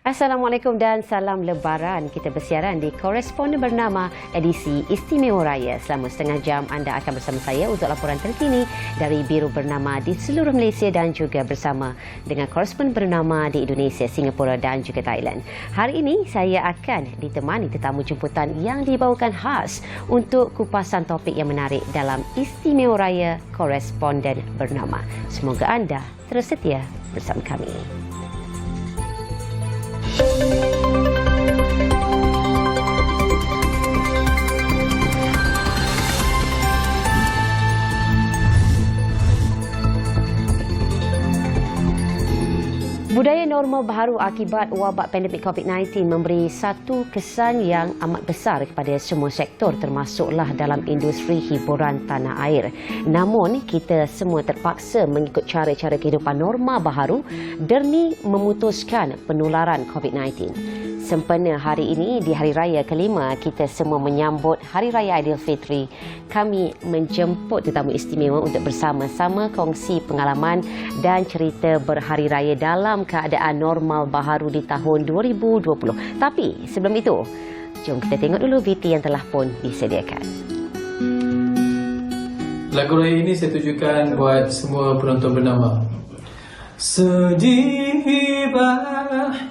Assalamualaikum dan salam Lebaran. Kita bersiaran di Koresponden Bernama edisi Istimewa Raya. Selama setengah jam anda akan bersama saya untuk laporan terkini dari Biro Bernama di seluruh Malaysia dan juga bersama dengan Koresponden Bernama di Indonesia, Singapura dan juga Thailand. Hari ini saya akan ditemani tetamu jemputan yang dibawakan khas untuk kupasan topik yang menarik dalam Istimewa Raya Koresponden Bernama. Semoga anda terus setia bersama kami. Budaya normal baharu akibat wabak pandemik COVID-19 memberi satu kesan yang amat besar kepada semua sektor termasuklah dalam industri hiburan tanah air. Namun, kita semua terpaksa mengikut cara-cara kehidupan normal baharu demi memutuskan penularan COVID-19. Sempena hari ini, di Hari Raya kelima, kita semua menyambut Hari Raya Aidilfitri. Kami menjemput tetamu istimewa untuk bersama-sama kongsi pengalaman dan cerita berhari raya dalam keadaan normal baharu di tahun 2020. Tapi sebelum itu, jom kita tengok dulu VT yang telah pun disediakan. Lagu raya ini saya tujukan buat semua penonton bernama. Sedih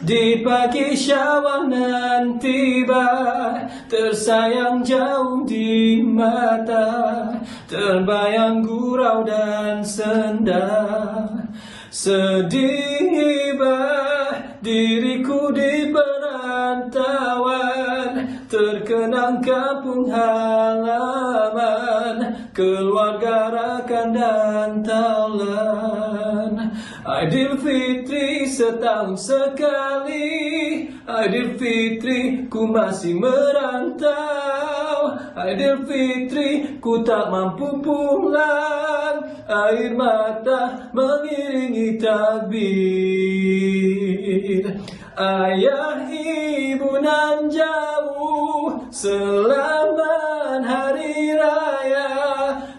di pagi Syawal nan tiba, tersayang jauh di mata, terbayang gurau dan senda. Sedih diriku di perantauan, terkenang kampung halaman, keluarga rakan dan taulan. Aidilfitri setahun sekali, Aidilfitri ku masih merantau, Aidilfitri ku tak mampu pulang, air mata mengiringi takbir. Ayah ibu nan jauh, selamat hari raya.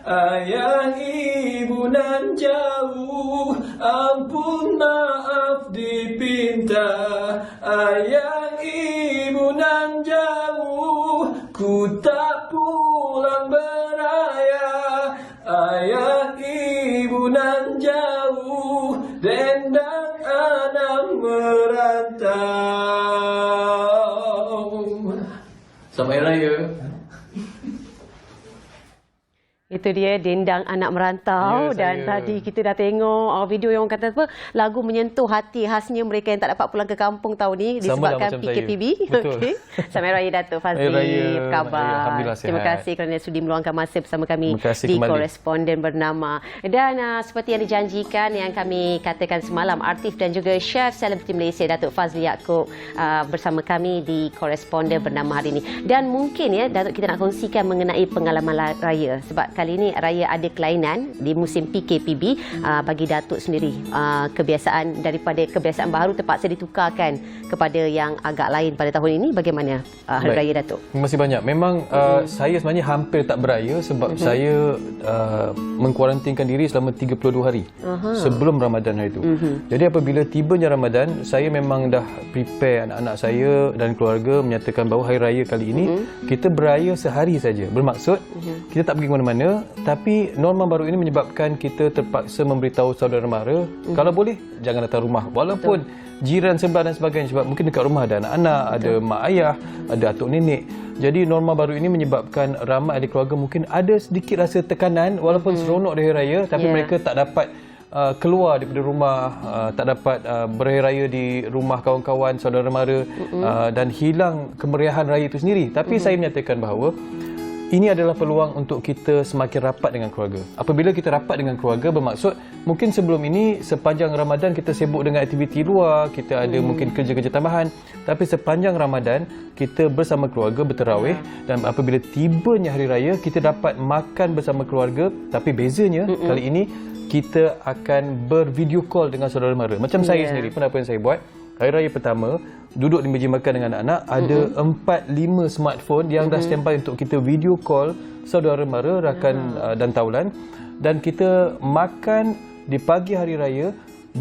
Ayah ibu nan jauh, ampun maaf dipinta. Ayah ibu nan jauh, ku tak pulang beraya. Ayah ibu nan jauh, dendang anak merantau. Selamat Hari Raya. Itu dia dendang anak merantau dan tadi kita dah tengok video yang kata apa, lagu menyentuh hati khasnya mereka yang tak dapat pulang ke kampung tahun ni disebabkan PKPB. Okey. Selamat Raya Datuk Fazli. Apa khabar? Terima kasih kerana sudi meluangkan masa bersama kami di Koresponden Bernama. Dan seperti yang dijanjikan yang kami katakan semalam, artis dan juga chef selebriti Malaysia Datuk Fazli Yaakob bersama kami di Koresponden Bernama hari ini. Dan mungkin ya Datuk kita nak kongsikan mengenai pengalaman raya sebab kali ini raya ada kelainan di musim PKPB. Bagi Datuk sendiri, kebiasaan daripada kebiasaan baharu terpaksa ditukarkan kepada yang agak lain pada tahun ini. Bagaimana Hari Raya Datuk? Terima kasih banyak. Memang saya sebenarnya hampir tak beraya sebab saya mengkuarantinkan diri selama 32 hari sebelum Ramadan hari itu. Jadi apabila tibanya Ramadan, saya memang dah prepare anak-anak saya dan keluarga menyatakan bahawa Hari Raya kali ini kita beraya sehari saja. Bermaksud kita tak pergi ke mana-mana, tapi norma baru ini menyebabkan kita terpaksa memberitahu saudara mara kalau boleh jangan datang rumah walaupun jiran sebelah dan sebagainya, sebab mungkin dekat rumah ada anak-anak, ada mak ayah, ada atuk nenek. Jadi norma baru ini menyebabkan ramai ahli keluarga mungkin ada sedikit rasa tekanan walaupun seronok di Hari Raya, tapi mereka tak dapat keluar daripada rumah, tak dapat berhari raya di rumah kawan-kawan, saudara mara, dan hilang kemeriahan raya itu sendiri. Tapi saya menyatakan bahawa ini adalah peluang untuk kita semakin rapat dengan keluarga. Apabila kita rapat dengan keluarga, bermaksud mungkin sebelum ini sepanjang Ramadan kita sibuk dengan aktiviti luar, kita ada mungkin kerja-kerja tambahan, tapi sepanjang Ramadan kita bersama keluarga berterawih, dan apabila tibanya hari raya kita dapat makan bersama keluarga. Tapi bezanya kali ini kita akan bervideo call dengan saudara mara. Macam saya sendiri pun, apa yang saya buat Hari Raya pertama, duduk di meja makan dengan anak-anak, ada 4-5 smartphone yang dah standby untuk kita video call saudara mara, rakan dan taulan, dan kita makan di pagi hari raya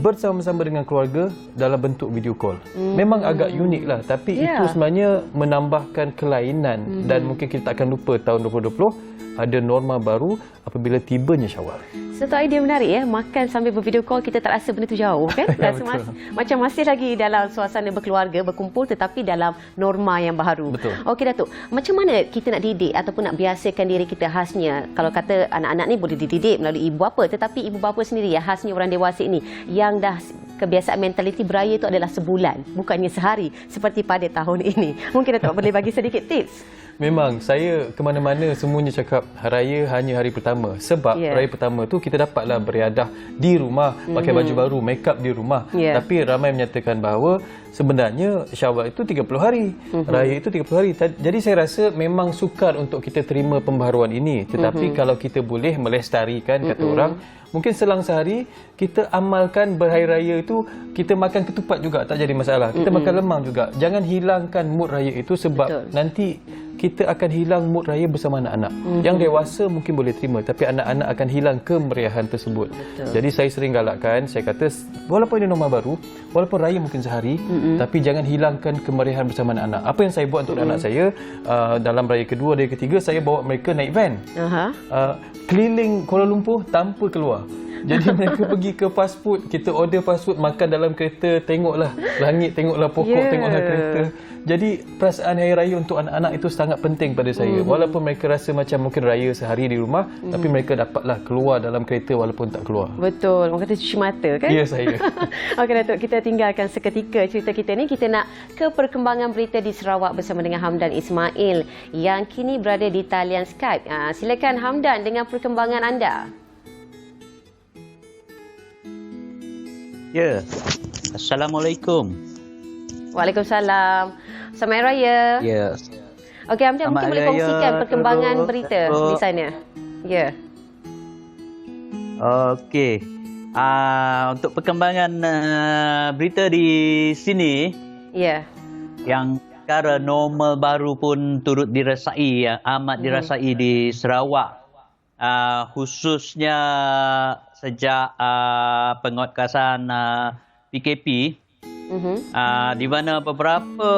bersama-sama dengan keluarga dalam bentuk video call. Memang agak unik lah, tapi itu sebenarnya menambahkan kelainan dan mungkin kita tak akan lupa tahun 2020 ada norma baru apabila tibanya Syawal. Satu idea menarik ya, makan sambil bervideo call, kita tak rasa benda tu jauh kan? Rasa macam masih lagi dalam suasana berkeluarga, berkumpul tetapi dalam norma yang baru. Betul. Okey Datuk, macam mana kita nak didik ataupun nak biasakan diri kita khasnya? Kalau kata anak-anak ni boleh dididik melalui ibu bapa, tetapi ibu bapa sendiri ya, khasnya orang dewasa ini yang dah kebiasaan mentaliti beraya itu adalah sebulan, bukannya sehari seperti pada tahun ini. Mungkin Datuk boleh bagi sedikit tips? Memang saya ke mana-mana semuanya cakap raya hanya hari pertama. Sebab raya pertama tu kita dapatlah beriadah di rumah, pakai baju baru, make up di rumah. Tapi ramai menyatakan bahawa sebenarnya Syawal itu 30 hari. Raya itu 30 hari. Jadi saya rasa memang sukar untuk kita terima pembaharuan ini. Tetapi kalau kita boleh melestarikan, kata orang, mungkin selang sehari kita amalkan berhari raya itu, kita makan ketupat juga tak jadi masalah. Kita makan lemang juga. Jangan hilangkan mood raya itu sebab nanti kita akan hilang mood raya bersama anak-anak. Yang dewasa mungkin boleh terima, tapi anak-anak akan hilang kemeriahan tersebut. Jadi saya sering galakkan, saya kata walaupun ini norma baru, walaupun raya mungkin sehari, tapi jangan hilangkan kemeriahan bersama anak-anak. Apa yang saya buat untuk anak saya, dalam raya kedua, raya ketiga, saya bawa mereka naik van. Keliling Kuala Lumpur tanpa keluar. Jadi mereka pergi ke fast food, kita order fast food, makan dalam kereta, tengoklah langit, tengoklah pokok, tengoklah kereta. Jadi perasaan hari raya untuk anak-anak itu sangat penting pada saya. Walaupun mereka rasa macam mungkin raya sehari di rumah, tapi mereka dapatlah keluar dalam kereta walaupun tak keluar. Betul, orang kata cuci mata kan? Ya, saya. Okey Datuk, kita tinggalkan seketika cerita kita ni. Kita nak ke perkembangan berita di Sarawak bersama dengan Hamdan Ismail yang kini berada di talian Skype. Silakan Hamdan dengan perkembangan anda. Ya. Assalamualaikum. Waalaikumsalam. Selamat Hari Raya. Ya. Okey Hamdan, mungkin boleh kongsikan perkembangan berita di sana. Ya. Okey. Untuk perkembangan berita di sini, yang perkara normal baru pun turut dirasai, yang amat dirasai di Sarawak, khususnya sejak penguatkuasaan PKP, di mana beberapa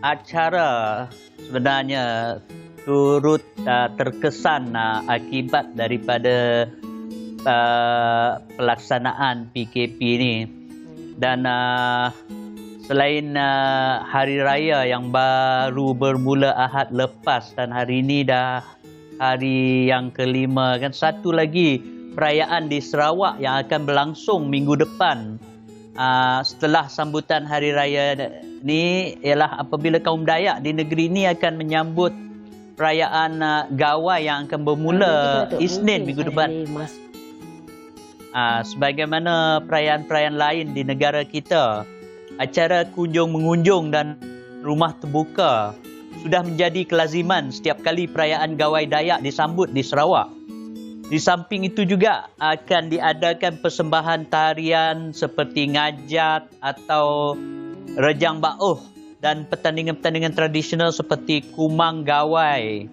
acara sebenarnya turut terkesan akibat daripada pelaksanaan PKP ini. Dan selain hari raya yang baru bermula Ahad lepas dan hari ini dah hari yang kelima, kan satu lagi perayaan di Sarawak yang akan berlangsung minggu depan setelah sambutan hari raya ni ialah apabila kaum Dayak di negeri ini akan menyambut perayaan Gawai yang akan bermula Isnin minggu depan. Sebagaimana perayaan-perayaan lain di negara kita, acara kunjung-mengunjung dan rumah terbuka sudah menjadi kelaziman setiap kali perayaan Gawai Dayak disambut di Sarawak. Di samping itu juga akan diadakan persembahan tarian seperti ngajat atau rejang ba'uh dan pertandingan-pertandingan tradisional seperti kumang Gawai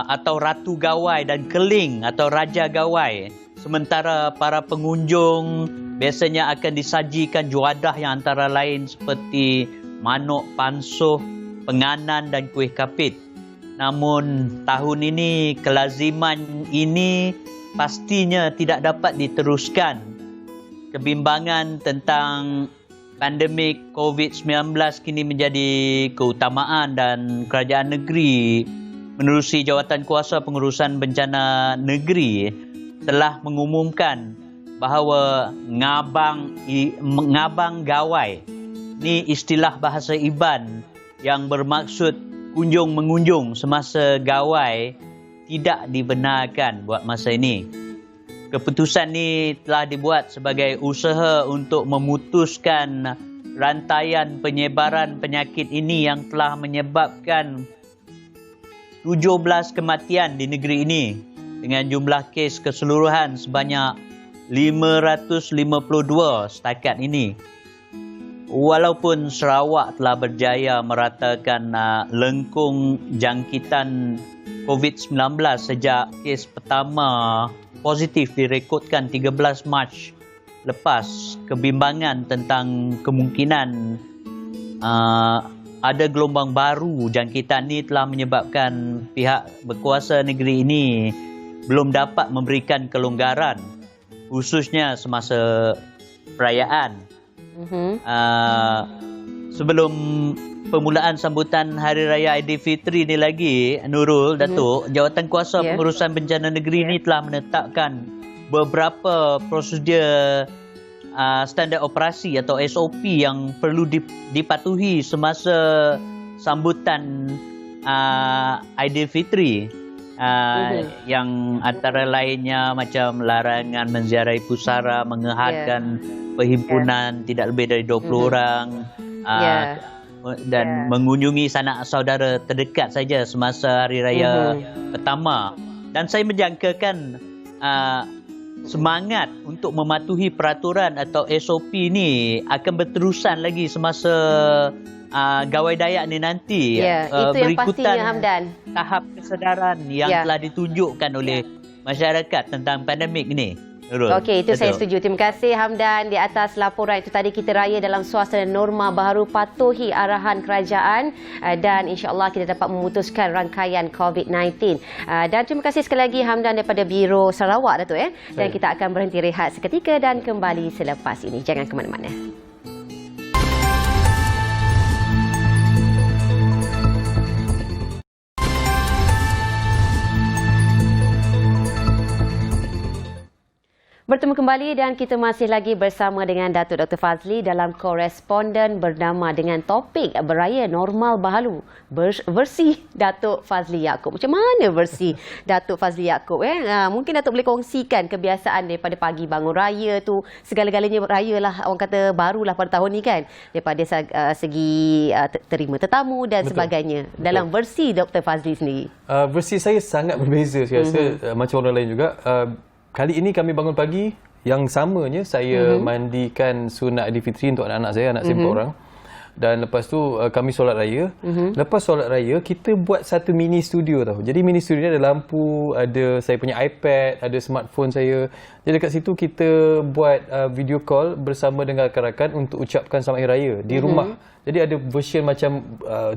atau ratu Gawai dan keling atau raja Gawai. Sementara para pengunjung biasanya akan disajikan juadah yang antara lain seperti manuk pansuh, penganan dan kuih kapit. Namun tahun ini kelaziman ini pastinya tidak dapat diteruskan. Kebimbangan tentang pandemik COVID-19 kini menjadi keutamaan dan kerajaan negeri menerusi Jawatankuasa Pengurusan Bencana Negeri telah mengumumkan bahawa ngabang Gawai, ni istilah bahasa Iban yang bermaksud kunjung-mengunjung semasa Gawai, tidak dibenarkan buat masa ini. Keputusan ini telah dibuat sebagai usaha untuk memutuskan rantaian penyebaran penyakit ini yang telah menyebabkan 17 kematian di negeri ini dengan jumlah kes keseluruhan sebanyak 552 setakat ini. Walaupun Sarawak telah berjaya meratakan lengkung jangkitan COVID-19 sejak kes pertama positif direkodkan 13 Mac lepas. Kebimbangan tentang kemungkinan ada gelombang baru jangkitan ini telah menyebabkan pihak berkuasa negeri ini belum dapat memberikan kelonggaran, khususnya semasa perayaan. Sebelum permulaan sambutan Hari Raya Aidilfitri ni lagi, Nurul, Datuk, Jawatankuasa Pengurusan Bencana Negeri ini telah menetapkan beberapa prosedur standard operasi atau SOP yang perlu dipatuhi semasa sambutan Aidilfitri. Yang antara lainnya macam larangan menziarahi pusara, menghadkan perhimpunan tidak lebih dari 20 orang, dan mengunjungi sanak saudara terdekat saja semasa hari raya pertama. Dan saya menjangkakan semangat untuk mematuhi peraturan atau SOP ni akan berterusan lagi semasa Gawai Dayak ni nanti. Itu yang pastinya, Hamdan. Tahap kesedaran yang telah ditunjukkan oleh masyarakat tentang pandemik ni. Okey, itu saya setuju. Terima kasih Hamdan di atas laporan itu tadi. Kita raya dalam suasana norma baharu, patuhi arahan kerajaan dan insya-Allah kita dapat memutuskan rangkaian COVID-19. Dan terima kasih sekali lagi Hamdan daripada Biro Sarawak, Datuk. Dan kita akan berhenti rehat seketika dan kembali selepas ini. Jangan ke mana-mana. Bertemu kembali dan kita masih lagi bersama dengan Datuk Dr. Fazli dalam koresponden bernama dengan topik beraya normal baharu versi Datuk Fazli Yaakob. Macam mana versi Datuk Fazli Yaakob? Mungkin Datuk boleh kongsikan kebiasaan daripada pagi bangun raya tu, segala-galanya raya lah, orang kata barulah pada tahun ni kan, daripada segi terima tetamu dan sebagainya. Dalam versi Dr. Fazli sendiri. Versi saya sangat berbeza, saya rasa macam orang lain juga. Kali ini kami bangun pagi, yang samanya saya mandikan sunat Aidilfitri untuk anak-anak saya, anak saya 4 orang. Dan lepas tu kami solat raya. Lepas solat raya, kita buat satu mini studio tau. Jadi mini studio ni ada lampu, ada saya punya iPad, ada smartphone saya. Jadi dekat situ kita buat video call bersama dengan rakan-rakan untuk ucapkan selamat hari raya di rumah. Jadi ada version macam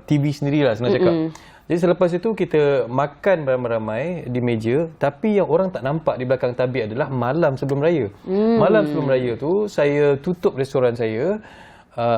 TV sendirilah senang cakap. Jadi selepas itu kita makan beramai-ramai di meja, tapi yang orang tak nampak di belakang tabir adalah malam sebelum raya. Malam sebelum raya tu saya tutup restoran saya,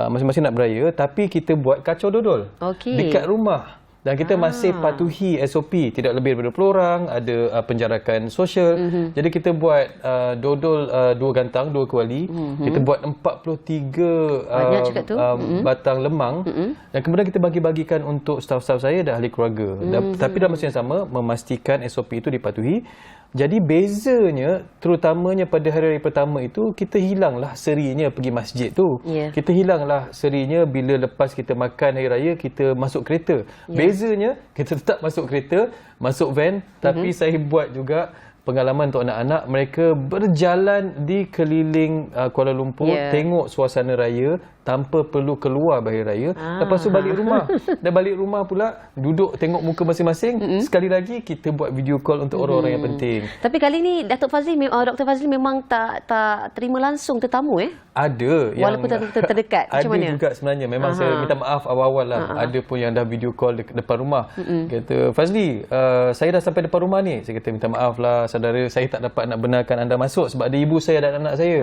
masing-masing nak beraya, tapi kita buat kacau dodol dekat rumah. Dan kita masih patuhi SOP, tidak lebih daripada 20 orang, ada penjarakan sosial. Jadi kita buat dodol 2 gantang, 2 kuali. Kita buat 43 batang lemang. Dan kemudian kita bagi-bagikan untuk staf-staf saya dan ahli keluarga. Tapi dalam masa yang sama, memastikan SOP itu dipatuhi. Jadi bezanya, terutamanya pada hari raya pertama itu, kita hilanglah serinya pergi masjid tu. Kita hilanglah serinya bila lepas kita makan hari raya, kita masuk kereta. Bezanya, kita tetap masuk kereta, masuk van, tapi saya buat juga pengalaman untuk anak-anak. Mereka berjalan di keliling Kuala Lumpur, tengok suasana raya tanpa perlu keluar bahari raya. Lepas tu balik rumah. Dan balik rumah pula, duduk tengok muka masing-masing. Sekali lagi, kita buat video call untuk orang-orang yang penting. Tapi kali ni Dr. Fazli memang tak terima langsung tetamu Ada. Walaupun terdekat. Macam mana? Ada juga sebenarnya. Memang saya minta maaf awal-awal lah. Ada pun yang dah video call depan rumah. Kata, Fazli, saya dah sampai depan rumah ni. Saya kata, minta maaf lah saudara, saya tak dapat nak benarkan anda masuk sebab ada ibu saya dan anak saya.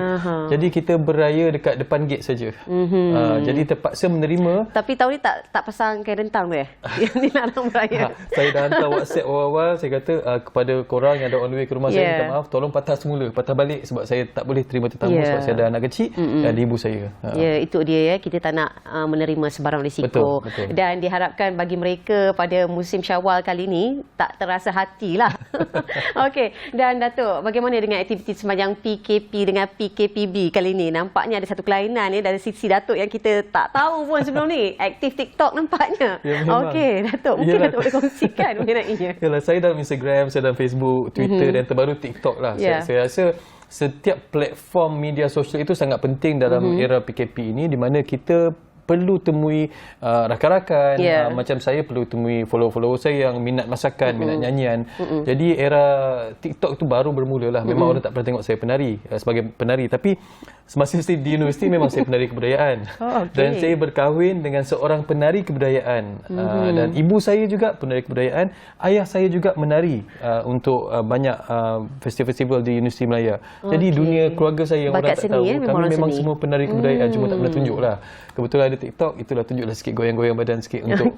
Jadi kita beraya dekat depan gate saja. Jadi terpaksa menerima. Tapi tahun ni tak pasang kain rentang tu yang dilarang beraya. Saya dah hantar WhatsApp awal-awal. Saya kata kepada korang yang ada on the way ke rumah saya, minta maaf, tolong patah semula, patah balik sebab saya tak boleh terima tetamu sebab saya ada anak kecil dan ibu saya. Itu dia kita tak nak menerima sebarang risiko. Betul. Dan diharapkan bagi mereka pada musim Syawal kali ni tak terasa hatilah. Okey, dan Datuk, bagaimana dengan aktiviti sepanjang PKP dengan PKPB kali ni? Nampaknya ada satu kelainan dari sisi Datuk yang kita tak tahu pun sebelum ni. Aktif TikTok nampaknya. Okey, Datuk, mungkin Datuk boleh kongsikan mengenainya. Yalah, saya dalam Instagram, saya dalam Facebook, Twitter dan terbaru TikTok lah. Saya rasa setiap platform media sosial itu sangat penting dalam era PKP ini, di mana kita perlu temui rakan-rakan, macam saya perlu temui follower-follower saya yang minat masakan, minat nyanyian. Jadi era TikTok tu baru bermula lah. Memang orang tak pernah tengok saya penari sebagai penari, tapi semasa saya di universiti memang saya penari kebudayaan. Dan saya berkahwin dengan seorang penari kebudayaan. Dan ibu saya juga penari kebudayaan, ayah saya juga menari untuk banyak festival-festival di Universiti Malaya. Jadi dunia keluarga saya yang orang tak tahu, kami memang semua penari kebudayaan, cuma tak pernah tunjuk lah. Kebetulan ada TikTok, itulah tunjuklah sikit goyang-goyang badan sikit untuk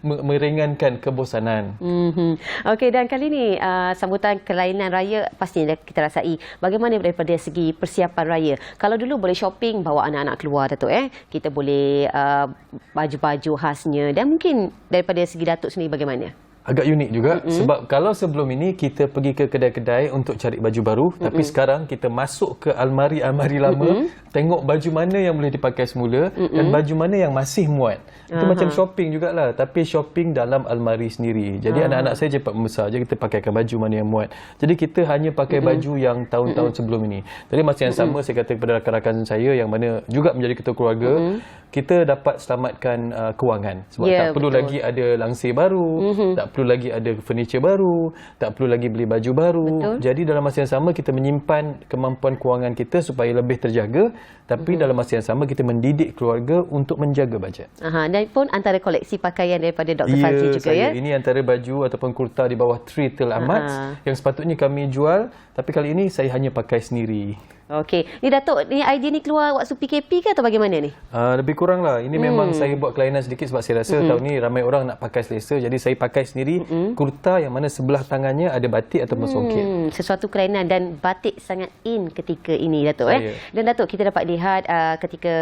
meringankan kebosanan. Okey, dan kali ini sambutan kelainan raya pastinya kita rasai. Bagaimana daripada segi persiapan raya? Kalau dulu boleh shopping, bawa anak-anak keluar Datuk, kita boleh baju-baju khasnya, dan mungkin daripada segi Datuk sendiri bagaimana? Agak unik juga sebab kalau sebelum ini kita pergi ke kedai-kedai untuk cari baju baru, tapi sekarang kita masuk ke almari-almari lama, tengok baju mana yang boleh dipakai semula dan baju mana yang masih muat. Itu macam shopping jugalah, tapi shopping dalam almari sendiri. Jadi anak-anak saya cepat membesar, jadi kita pakaikan baju mana yang muat. Jadi kita hanya pakai baju yang tahun-tahun sebelum ini. Jadi masa yang sama saya kata kepada rakan-rakan saya yang mana juga menjadi ketua keluarga, kita dapat selamatkan kewangan. Sebab tak perlu lagi ada langsir baru, tak perlu lagi ada furniture baru, tak perlu lagi beli baju baru. Jadi dalam masa yang sama kita menyimpan kemampuan kewangan kita supaya lebih terjaga, tapi dalam masa yang sama kita mendidik keluarga untuk menjaga bajet. Dan pun antara koleksi pakaian daripada Dr. Fazli juga saya. Ini antara baju ataupun kurta di bawah Tritel Ahmad yang sepatutnya kami jual, tapi kali ini saya hanya pakai sendiri. Okey. Ni Datuk, ni idea ni keluar waktu PKP ke atau bagaimana ni? Lebih kurang lah. Ini memang saya buat kelainan sedikit sebab saya rasa tahun ni ramai orang nak pakai selesa. Jadi saya pakai sendiri kurta yang mana sebelah tangannya ada batik ataupun songket. Sesuatu kelainan, dan batik sangat in ketika ini Datuk. Dan Datuk, kita dapat lihat ketika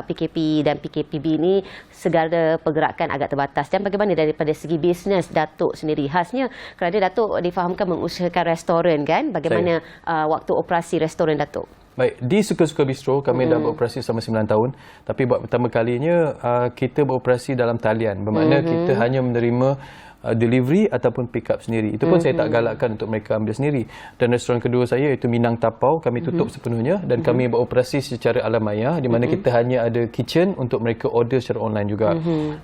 PKP dan PKPB ini segala pergerakan agak terbatas. Dan bagaimana daripada segi bisnes Datuk sendiri? Khasnya kerana Datuk difahamkan mengusahakan restoran kan? Bagaimana waktu operasi restoran Datuk? Baik, di Suka-Suka Bistro kami dah beroperasi selama 9 tahun. Tapi buat pertama kalinya kita beroperasi dalam talian. Bermakna kita hanya menerima delivery ataupun pick up sendiri. Itu pun saya tak galakkan untuk mereka ambil sendiri. Dan restoran kedua saya iaitu Minang Tapau, kami tutup sepenuhnya dan kami beroperasi secara alam maya, di mana kita hanya ada kitchen untuk mereka order secara online juga.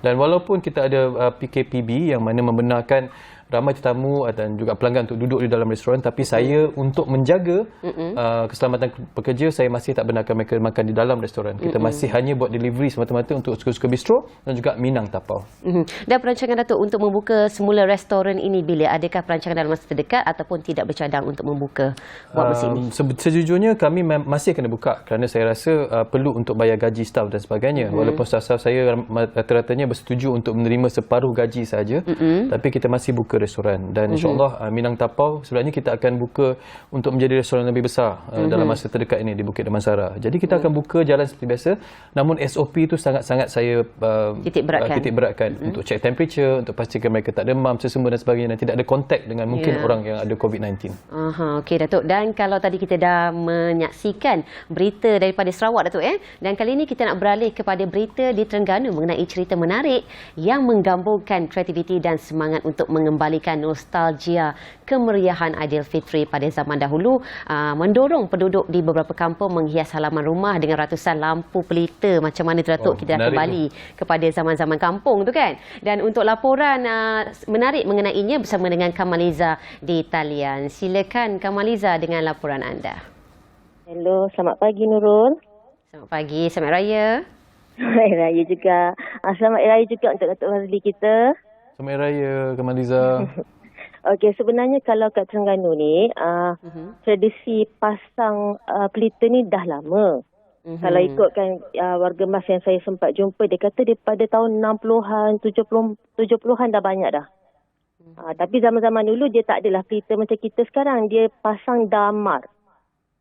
Dan walaupun kita ada PKPB yang mana membenarkan ramai tetamu dan juga pelanggan untuk duduk di dalam restoran, tapi saya untuk menjaga keselamatan pekerja, saya masih tak benarkan mereka makan di dalam restoran. Kita masih hanya buat delivery semata-mata untuk Suka-Suka Bistro dan juga Minang Tapau. Dan perancangan Datuk untuk membuka semula restoran ini bila? Adakah perancangan dalam masa terdekat ataupun tidak bercadang untuk membuka buat musim ini? Sejujurnya kami masih kena buka kerana saya rasa perlu untuk bayar gaji staf dan sebagainya. Walaupun staf-staf saya rata-ratanya bersetuju untuk menerima separuh gaji saja, tapi kita masih buka restoran dan insyaAllah Minang Tapau sebenarnya kita akan buka untuk menjadi restoran lebih besar dalam masa terdekat ini di Bukit Damansara. Jadi kita akan buka jalan seperti biasa, namun SOP itu sangat-sangat saya titik beratkan untuk check temperature, untuk pastikan mereka tak demam, sesama dan sebagainya, dan tidak ada kontak dengan mungkin orang yang ada COVID-19. Okey Datuk, dan kalau tadi kita dah menyaksikan berita daripada Sarawak Datuk, dan kali ini kita nak beralih kepada berita di Terengganu mengenai cerita menarik yang menggabungkan kreativiti dan semangat untuk mengembalikan nostalgia kemeriahan Aidilfitri pada zaman dahulu, mendorong penduduk di beberapa kampung menghias halaman rumah dengan ratusan lampu pelita. Macam mana tu Datuk? Kita dah kembali kepada zaman-zaman kampung tu kan. Dan untuk laporan menarik mengenainya bersama dengan Kamaliza di talian. Silakan Kamaliza dengan laporan anda. Hello, selamat pagi Nurul. Selamat pagi, selamat raya. Selamat raya juga. Selamat raya juga untuk Datuk Fazli kita. Selamat raya Kamaliza. Okey, sebenarnya kalau kat Terengganu ni tradisi pasang pelita ni dah lama. Kalau ikutkan warga mas yang saya sempat jumpa, dia kata daripada tahun 60-an, 70-an dah banyak dah. Tapi zaman-zaman dulu dia tak adalah pelita macam kita sekarang. Dia pasang damar.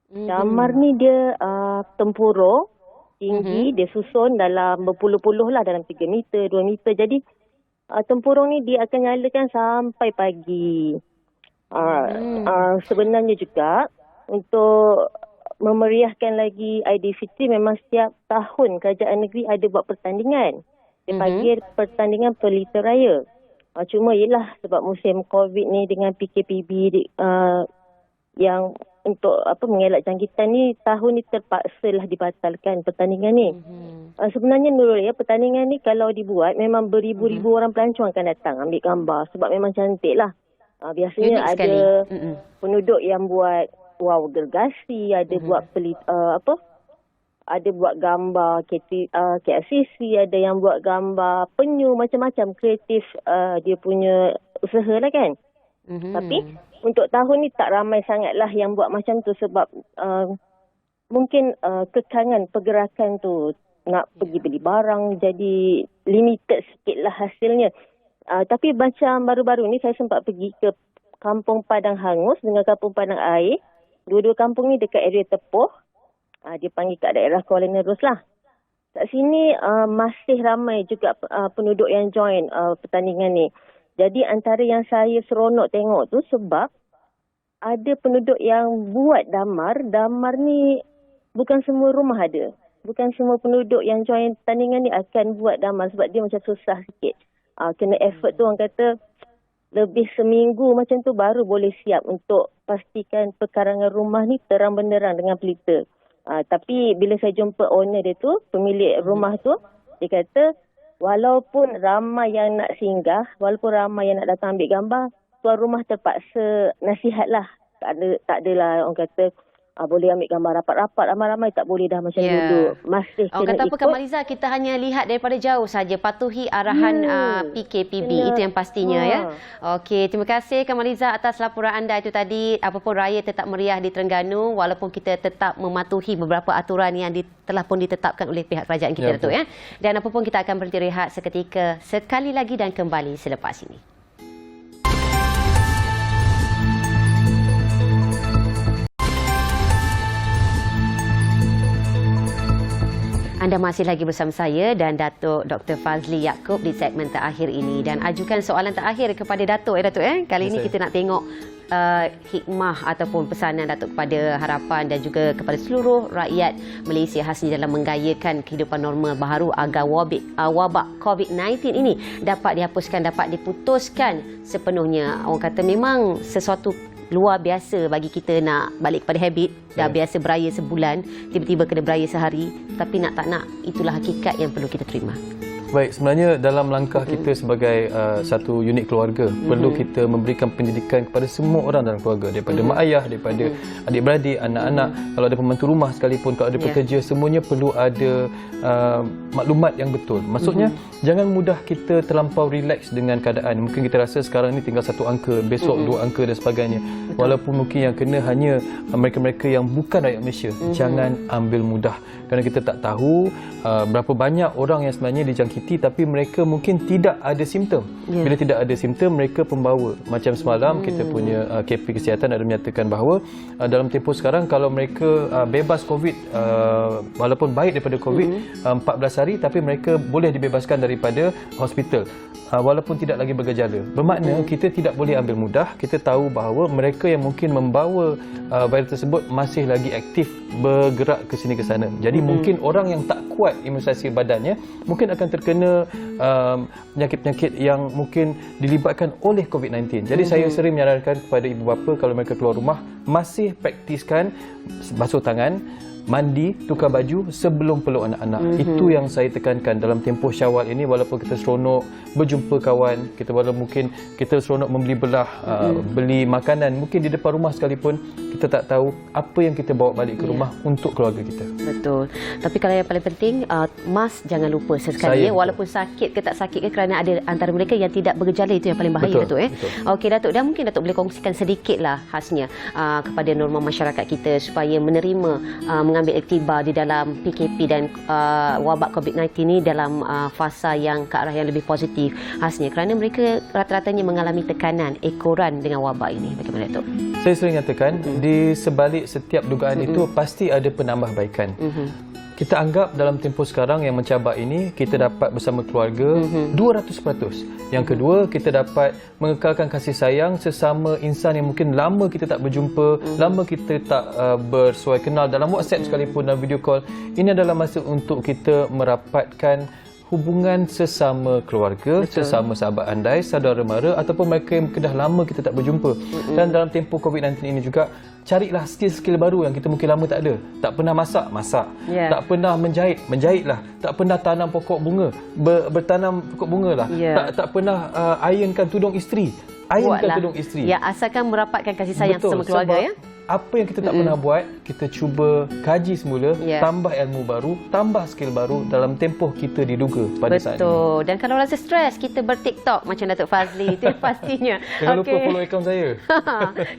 Damar ni dia tempurung tinggi, dia susun dalam berpuluh-puluh lah, dalam 3 meter, 2 meter. Jadi tempurung ni dia akan nyalakan sampai pagi. Sebenarnya juga untuk memeriahkan lagi Aidilfitri, memang setiap tahun kerajaan negeri ada buat pertandingan. Dia panggil pertandingan pelita raya. Cuma yelah sebab musim COVID ni dengan PKPB yang untuk mengelak jangkitan ni, tahun ni terpaksalah dibatalkan pertandingan ni. Sebenarnya Nurul, pertandingan ni kalau dibuat memang beribu-ribu orang pelancong akan datang ambil gambar sebab memang cantik lah. Biasanya unik ada penduduk yang buat gergasi, ada buat ada buat gambar KLCC, ada yang buat gambar penyu, macam-macam kreatif dia punya usaha lah kan. Tapi untuk tahun ni tak ramai sangatlah yang buat macam tu sebab mungkin kekangan pergerakan tu nak pergi beli barang jadi limited sikit lah hasilnya. Tapi macam baru-baru ni saya sempat pergi ke Kampung Padang Hangus dengan Kampung Padang Air. Dua-dua kampung ni dekat area Tepoh. Dia panggil kat daerah Kuala Nerus lah. Kat sini masih ramai juga penduduk yang join pertandingan ni. Jadi antara yang saya seronok tengok tu sebab ada penduduk yang buat damar. Damar ni bukan semua rumah ada. Bukan semua penduduk yang join pertandingan ni akan buat damar sebab dia macam susah sikit. Kena effort tu, orang kata lebih seminggu macam tu baru boleh siap untuk pastikan perkarangan rumah ni terang benderang dengan pelita. Tapi bila saya jumpa owner dia tu, pemilik rumah tu, dia kata walaupun ramai yang nak singgah, walaupun ramai yang nak datang ambil gambar, tuan rumah terpaksa nasihat lah. Tak adalah orang kata boleh ambil gambar rapat-rapat, ramai-ramai tak boleh dah macam dulu. Masih kena kata ikut. Apa Kamaliza, kita hanya lihat daripada jauh saja, patuhi arahan PKPB, itu yang pastinya ya. Okey, terima kasih Kamaliza atas laporan anda itu tadi. Apapun raya tetap meriah di Terengganu walaupun kita tetap mematuhi beberapa aturan yang telah pun ditetapkan oleh pihak kerajaan kita, Datuk ya. Dan apapun kita akan berhenti rehat seketika sekali lagi dan kembali selepas ini. Anda masih lagi bersama saya dan Datuk Dr. Fazli Yaakob di segmen terakhir ini, dan ajukan soalan terakhir kepada Datuk Datuk. Kali ini kita nak tengok hikmah ataupun pesanan Datuk kepada harapan dan juga kepada seluruh rakyat Malaysia khasnya dalam menggayakan kehidupan normal baharu agar wabak COVID-19 ini dapat dihapuskan, dapat diputuskan sepenuhnya. Orang kata memang sesuatu luar biasa bagi kita nak balik kepada habit. Dah biasa beraya sebulan, tiba-tiba kena beraya sehari. Tapi nak tak nak, itulah hakikat yang perlu kita terima. Baik, sebenarnya dalam langkah kita sebagai satu unit keluarga, perlu kita memberikan pendidikan kepada semua orang dalam keluarga, daripada mak ayah, daripada adik-beradik, anak-anak, kalau ada pembantu rumah sekalipun, kalau ada pekerja, semuanya perlu ada maklumat yang betul. Maksudnya, jangan mudah kita terlampau relax dengan keadaan. Mungkin kita rasa sekarang ni tinggal satu angka, besok dua angka dan sebagainya. Walaupun mungkin yang kena hanya mereka-mereka yang bukan rakyat Malaysia. Jangan ambil mudah. Kerana kita tak tahu berapa banyak orang yang sebenarnya dijangkiti tapi mereka mungkin tidak ada simptom. Bila tidak ada simptom, mereka pembawa. Macam semalam kita punya KP Kesihatan ada menyatakan bahawa dalam tempoh sekarang kalau mereka bebas COVID, walaupun baik daripada COVID 14 hari, tapi mereka boleh dibebaskan daripada hospital walaupun tidak lagi bergejala. Bermakna kita tidak boleh ambil mudah. Kita tahu bahawa mereka yang mungkin membawa virus tersebut masih lagi aktif bergerak ke sini ke sana. Jadi mungkin orang yang tak kuat imunisasi badannya mungkin akan terkena penyakit-penyakit yang mungkin dilibatkan oleh COVID-19. Jadi saya sering menyarankan kepada ibu bapa kalau mereka keluar rumah, masih praktiskan basuh tangan, mandi, tukar baju sebelum peluk anak-anak. Itu yang saya tekankan dalam tempoh Syawal ini. Walaupun kita seronok berjumpa kawan, mungkin kita seronok membeli belah, beli makanan, mungkin di depan rumah sekalipun, kita tak tahu apa yang kita bawa balik ke rumah untuk keluarga kita. Betul. Tapi kalau yang paling penting, mask jangan lupa sesekali. Walaupun sakit ke tak sakit ke, kerana ada antara mereka yang tidak bergejala, itu yang paling bahaya. Betul, Datuk. Okey Datuk, dan mungkin Datuk boleh kongsikan sedikitlah khasnya kepada norma masyarakat kita supaya menerima mengambil iktibar di dalam PKP dan wabak COVID-19 ini dalam fasa yang ke arah yang lebih positif khasnya, kerana mereka rata-ratanya mengalami tekanan ekoran dengan wabak ini. Bagaimana Datuk? Saya sering katakan di sebalik setiap dugaan itu pasti ada penambahbaikan. Kita anggap dalam tempoh sekarang yang mencabar ini, kita dapat bersama keluarga 200%. Yang kedua, kita dapat mengekalkan kasih sayang sesama insan yang mungkin lama kita tak berjumpa, lama kita tak bersuai kenal dalam WhatsApp sekalipun, dalam video call. Ini adalah masa untuk kita merapatkan hubungan sesama keluarga, sesama sahabat andai, saudara mara ataupun mereka yang dah lama kita tak berjumpa. Dan dalam tempoh COVID-19 ini juga, carilah skill-skill baru yang kita mungkin lama tak ada. Tak pernah masak, masak. Tak pernah menjahit, menjahitlah. Tak pernah tanam pokok bunga, bertanam pokok bunga lah. Tak pernah ironkan tudung isteri. Ironkan tudung isteri. Ya, asalkan merapatkan kasih sayang sama keluarga, ya. Apa yang kita tak pernah buat, kita cuba kaji semula, tambah ilmu baru, tambah skill baru dalam tempoh kita diduga pada saat ini. Betul. Dan kalau rasa stres, kita ber-TikTok macam Datuk Fazli. Itu pastinya. Jangan lupa follow akaun saya.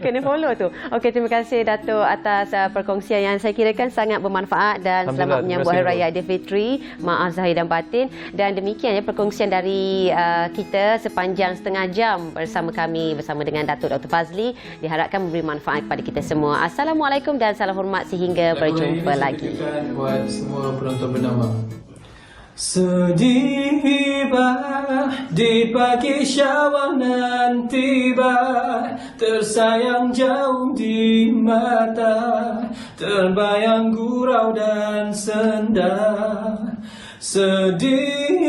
Kena follow tu. Okey, terima kasih Datuk atas perkongsian yang saya kirakan sangat bermanfaat dan selamat menyambut Hari Raya Aidilfitri. Maaf zahir dan batin. Dan demikian ya perkongsian dari kita sepanjang setengah jam bersama kami, bersama dengan Datuk Dr. Fazli. Diharapkan memberi manfaat kepada kita semua. Assalamualaikum dan salam hormat sehingga berjumpa lagi. Buat semua penonton bernama. Sedih di pagi syawal nan tiba, tersayang jauh di mata, terbayang gurau dan senda. Sedih